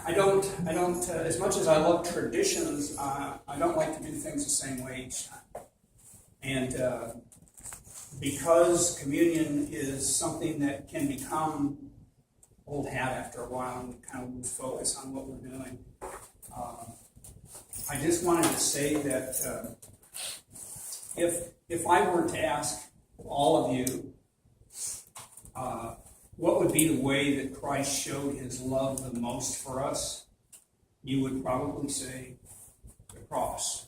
I don't, as much as I love traditions, I don't like to do things the same way each time. And because communion is something that can become old hat after a while and kind of lose focus on what we're doing, I just wanted to say that if I were to ask all of you, what would be the way that Christ showed his love the most for us? You would probably say the cross,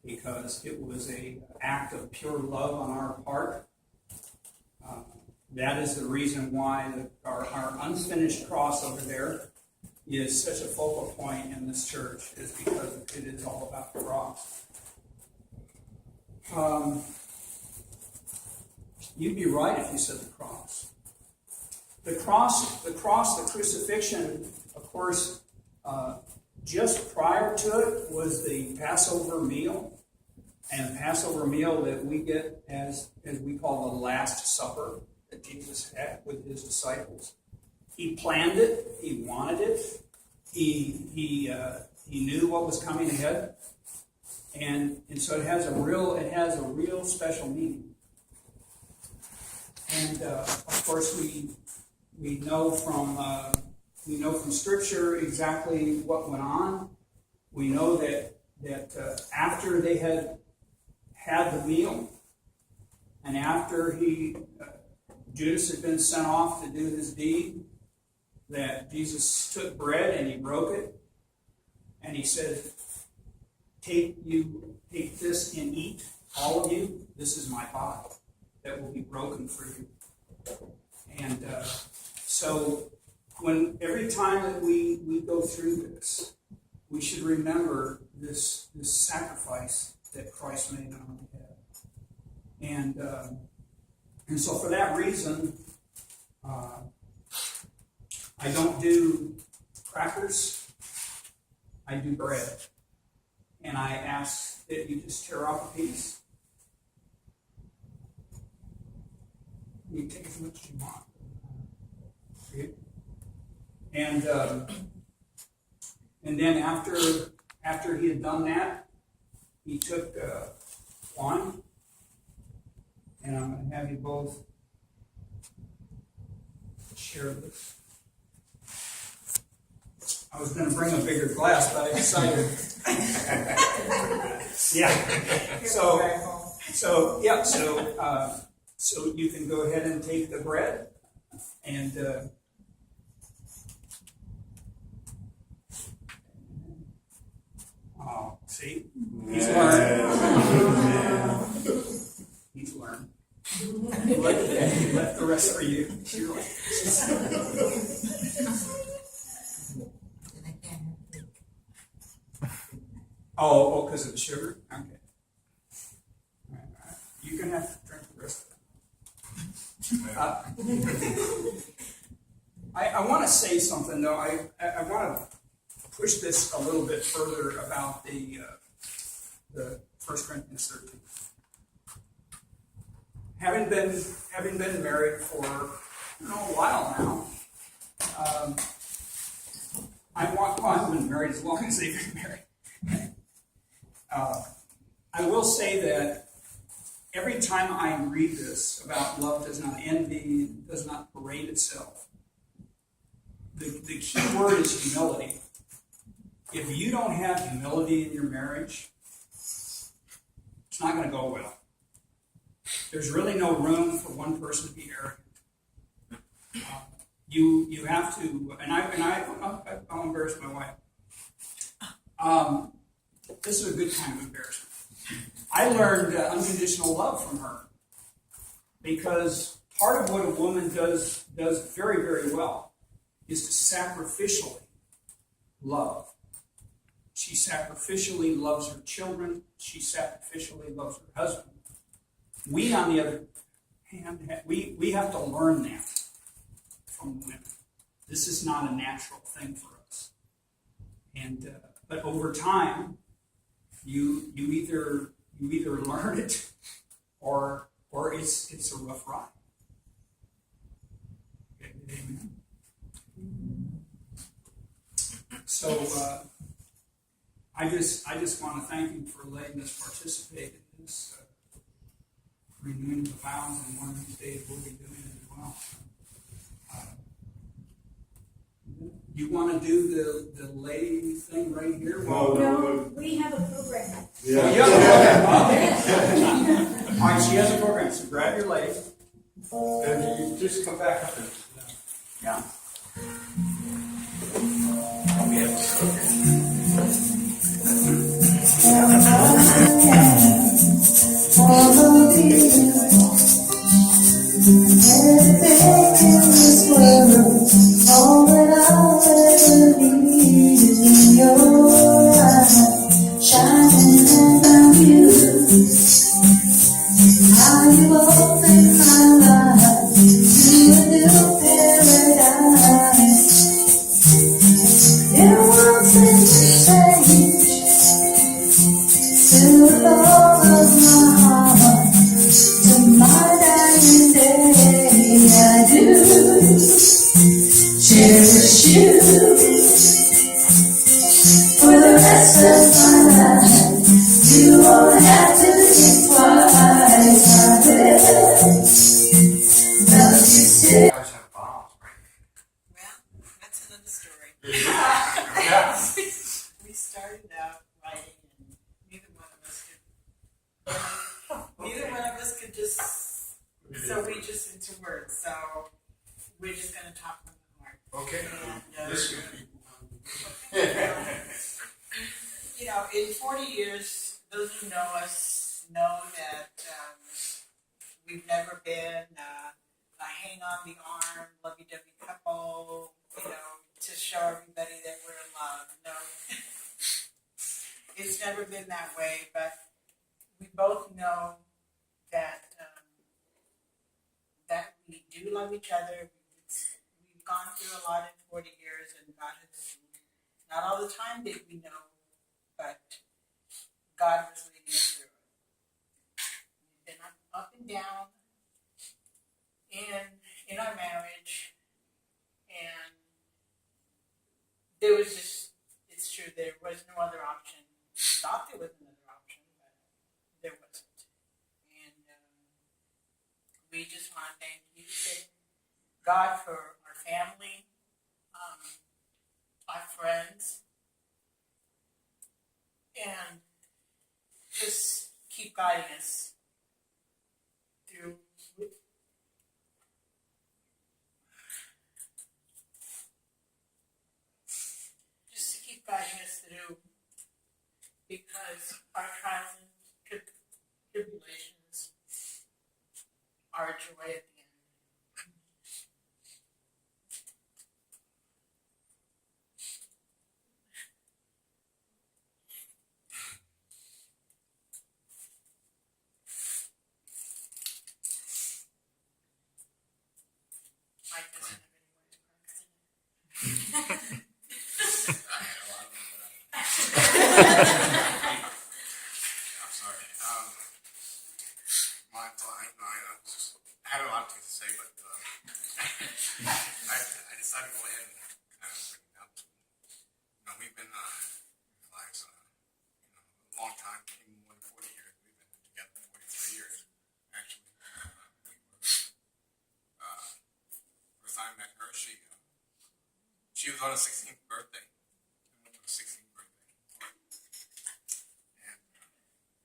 because it was an act of pure love on our part. That is the reason why our unfinished cross over there is such a focal point in this church, is because it is all about the cross. You'd be right if you said the cross. The crucifixion, of course, just prior to it was the Passover meal. And the Passover meal that we get as we call the Last Supper that Jesus had with his disciples. He planned it. He wanted it. He knew what was coming ahead. And so it has a real special meaning. And of course we know from Scripture exactly what went on. We know that after they had the meal, and after Judas had been sent off to do his deed, that Jesus took bread and he broke it, and he said, Take this and eat, all of you. This is my body that will be broken for you. And so every time that we go through this, we should remember this sacrifice that Christ made on our behalf. And so for that reason, I don't do crackers. I do bread. And I ask that you just tear off a piece. You take as much as you want. And then after he had done that, he took wine. And I'm going to have you both share this. I was going to bring a bigger glass, but I decided. So you can go ahead and take the bread, and see, he's learned. He's learned. He left the rest for you. Oh, because of the sugar? Okay. All right. You can have to drink the rest of it. I want to say something, though. I want to push this a little bit further about the 1 Corinthians 13. Having been married for a while now, I've been married as long as they've been married. I will say that every time I read this about love does not envy, does not parade itself, the key word is humility. If you don't have humility in your marriage, it's not going to go well. There's really no room for one person to be arrogant. You have to, and I'll embarrass my wife. This is a good kind of embarrassment. I learned unconditional love from her, because part of what a woman does very, very well is to sacrificially love. She sacrificially loves her children. She sacrificially loves her husband. We, on the other hand, we have to learn that from women. This is not a natural thing for us. And but over time, you either learn it or it's a rough ride. Amen. So, I just want to thank you for letting us participate in this, renewing the vows, and one of these days we'll be doing it as well. You want to do the lay thing right here? No, we have a program. Oh, you have a program. Okay. All right, she has a program, so grab your leg, and you just come back up and, yeah. All that I'll ever need is in your eyes, shining around you. How you open my life to a new paradise. It won't change to the love of my heart, to my dying day. I do cherish you for the rest of my life. You won't have to think twice. I will love you still. Well, that's another story. Yeah. We started out writing, and neither one of us could just. So we just into words. So we're just gonna talk from the heart. Okay. And, This could be. you know, in 40 years, those who know us know that we've never been a hang on the arm, lovey-dovey couple, you know, to show everybody that we're in love. No, it's never been that way, but we both know that that we do love each other. We've gone through a lot in 40 years, and God has, not all the time did we know, but God was leading us through it. We've been up and down in our marriage, and there was just, it's true, there was no other option. We thought there was another option, but there wasn't. And we just want to thank you, God, for our family, our friends, and just keep guiding us through. Just to keep guiding us through, because our trials and tribulations are a joy at the end. Mike doesn't have any way of practicing it. I'm sorry. I had a lot of things to say, but I decided to go ahead and kind of bring it up. You know, we've been lives, a long time, even more than 40 years. We've been together 43 years, actually. First time I met her, she was on her 16th birthday. We went to her 16th birthday. And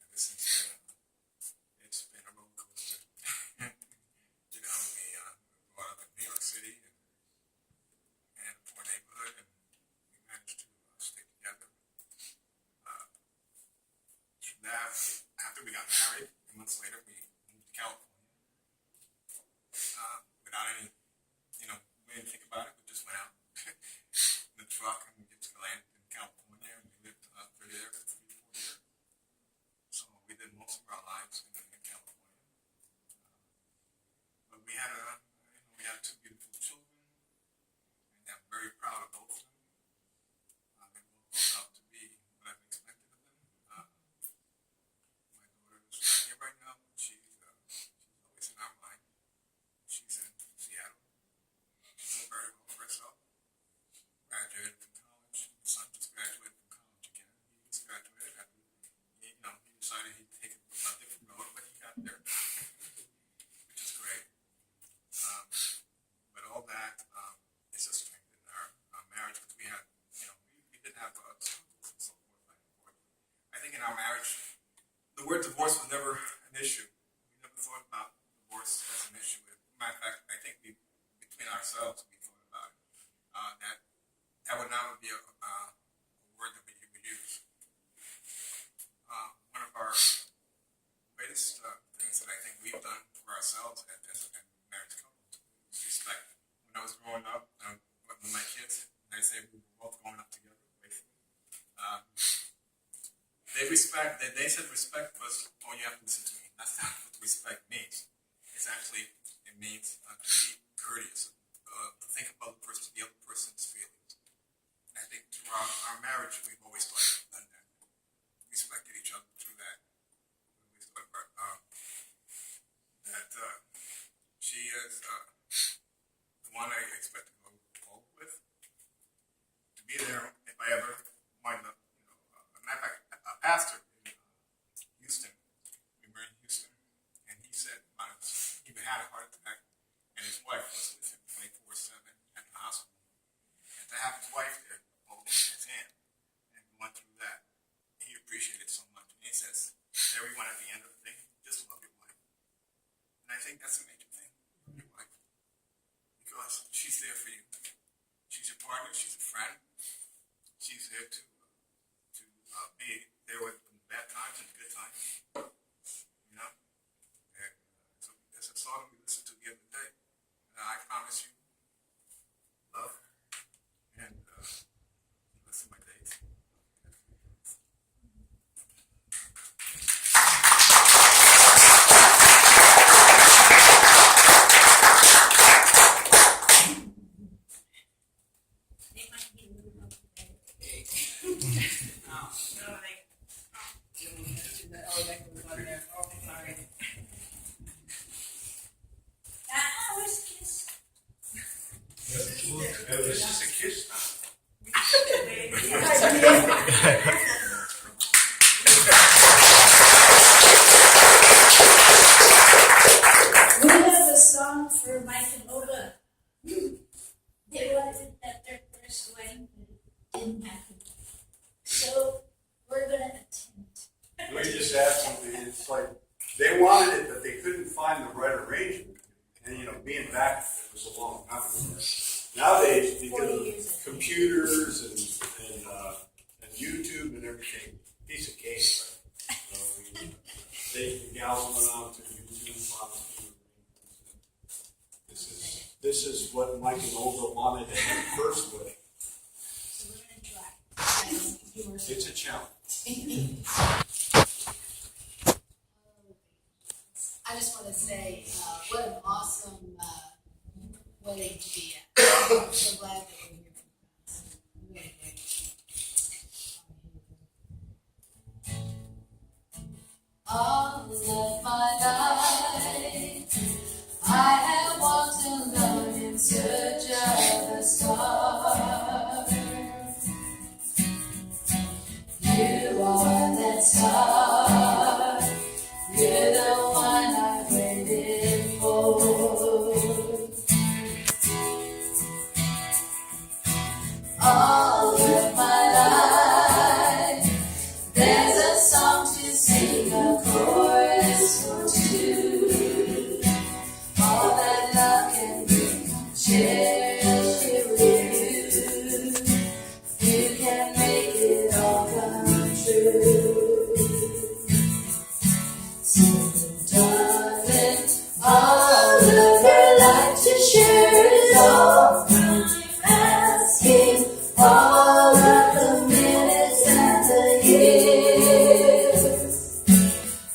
ever since then, it's been a roller coaster. You know, we brought up in New York City and a poor neighborhood, and we managed to stay together. After we got married, 3 months later, we moved to California. Without any, we didn't think about it. We just went out in the truck and we get to land in California. ourselves, we thought about it. That would not be a word that we would use. One of our greatest things that I think we've done for ourselves as a marriage couple is respect. When I was growing up, with my kids, and I say we were both growing up together, basically. They said respect was, oh, you have to listen to me. That's not what respect means. It's actually, it means to be courteous, to think about the other person's feelings. And I think throughout our marriage, we've always done that. Respected each other through that. We thought that she is the one I expect to go forward with. To be there if I ever wind up, a matter of fact, a pastor in Houston, we were in Houston, and he said he had a heart attack, and his wife was with him 24/7 at the hospital. And to have his wife there holding his hand and going through that, he appreciated so much. And he says, everyone at the end of the thing, just love your wife. And I think that's a major thing, your wife. Because she's there for you. She's your partner, she's a friend. She's there to be there with bad times and good times. You know? And so there's a song we listened to the other day. I promise you love and listen to my dates. It might be a little up there. Now, Where's the kiss? It's just a kiss now. We have a song for Mike and Ola. They wanted that their first wedding, but it didn't happen. So we're gonna attempt. Let me just add something, it's like, they wanted it, but they couldn't find the right arrangement. And, being back, it was a long time ago. Nowadays, 40 because years. of computers and YouTube and everything, piece of cake, right? The gals went on to YouTube, found a few arrangements. This is what Mike and Olga wanted in the first way. So we're gonna try. It's a challenge. I just want to say, what an awesome wedding to be at. I'm so glad that we're here for this. Really great. All of my life, I have walked alone in search of a star. You are that star. You're the one I've waited for. All of my life, there's a song to sing, a chorus or two. All that love can bring, cherish it with you. You can make it all come true. So, darling, all of your life to share is all I'm asking. All of the minutes and the years,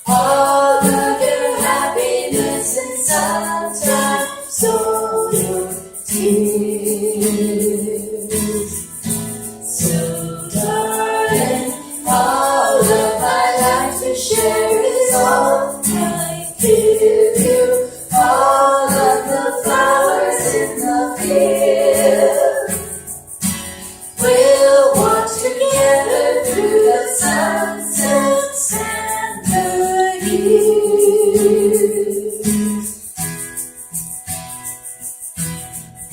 all of your happiness and sometimes all your tears. So, darling, all of my life to share is all I give you. All of the flowers in the field, we'll walk together through the sunsets and the years.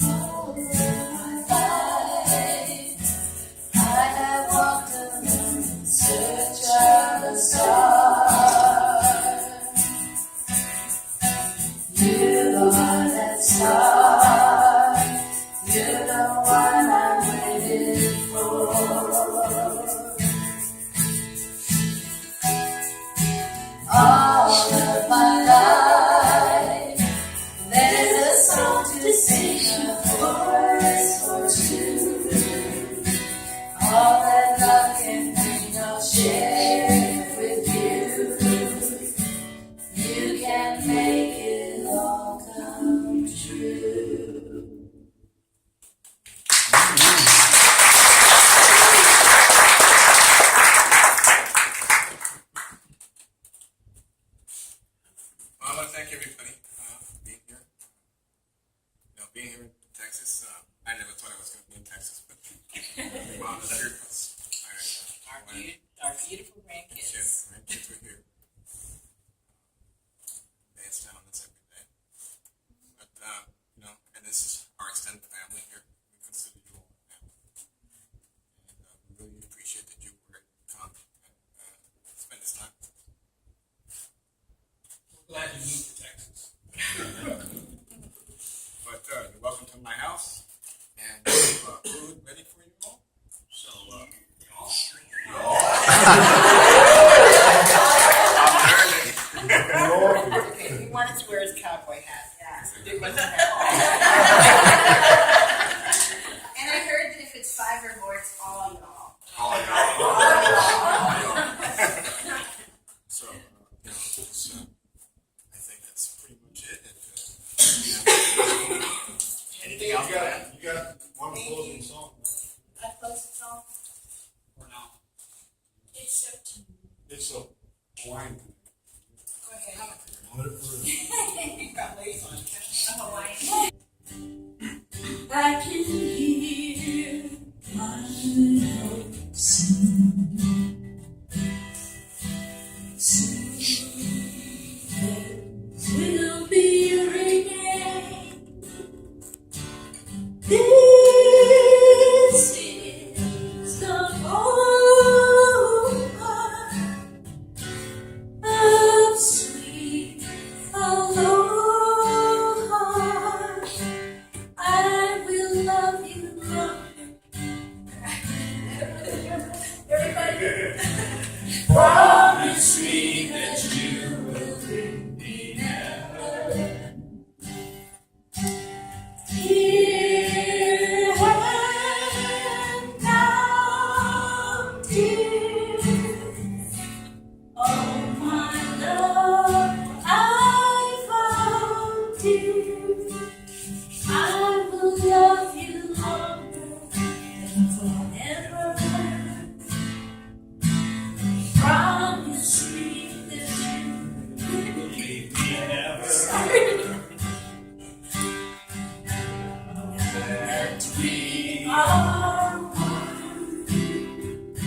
All of Texas. I never thought I was going to be in Texas, but I'm out of here because Our beautiful grandkids. yes, my kids were here. Dance down this every day. But, you know, and this is our extended family here. We consider you all family. And we really appreciate that you were come and spend this time. We're glad you moved to Texas. But you're welcome to my house, and we have food ready for you all. So, Okay, he wanted to wear his cowboy hat. Yeah. It wasn't And I heard that if it's 5 or more, it's all y'all. so, you know, it's, I think that's pretty much it. Anything else? You got one closing song. I close the song. Or not. It's up to you. It's a Hawaiian. Go ahead. You got lace on. A Hawaiian. I can hear my notes. Will be ringing. This is the moment of sweet aloha. I will love you longer. Everybody, promise me that you will bring me never. Here and now, dear. Oh, my love, I found you. I will love you longer than forever. Promise me that you will leave me never. That we are one.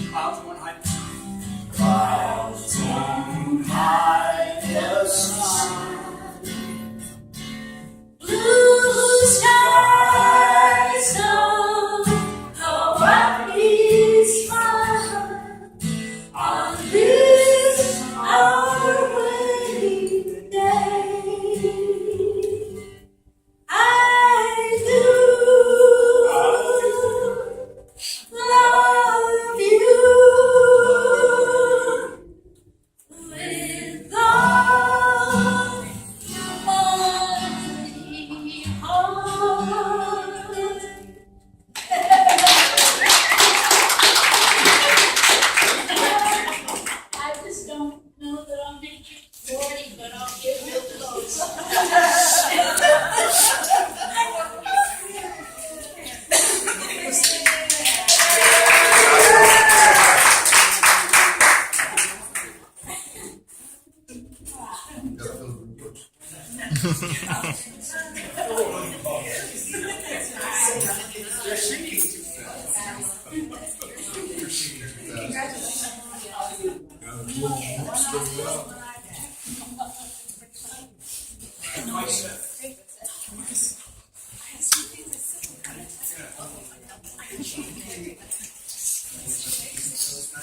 Clouds won't hide the sun. Clouds won't hide the sun. Blue skies of Hawaii's smile on this our wedding day. I do love you with all my heart. I just don't know that I'll make it 40, but I'll get real close.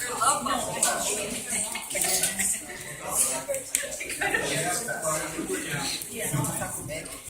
Your love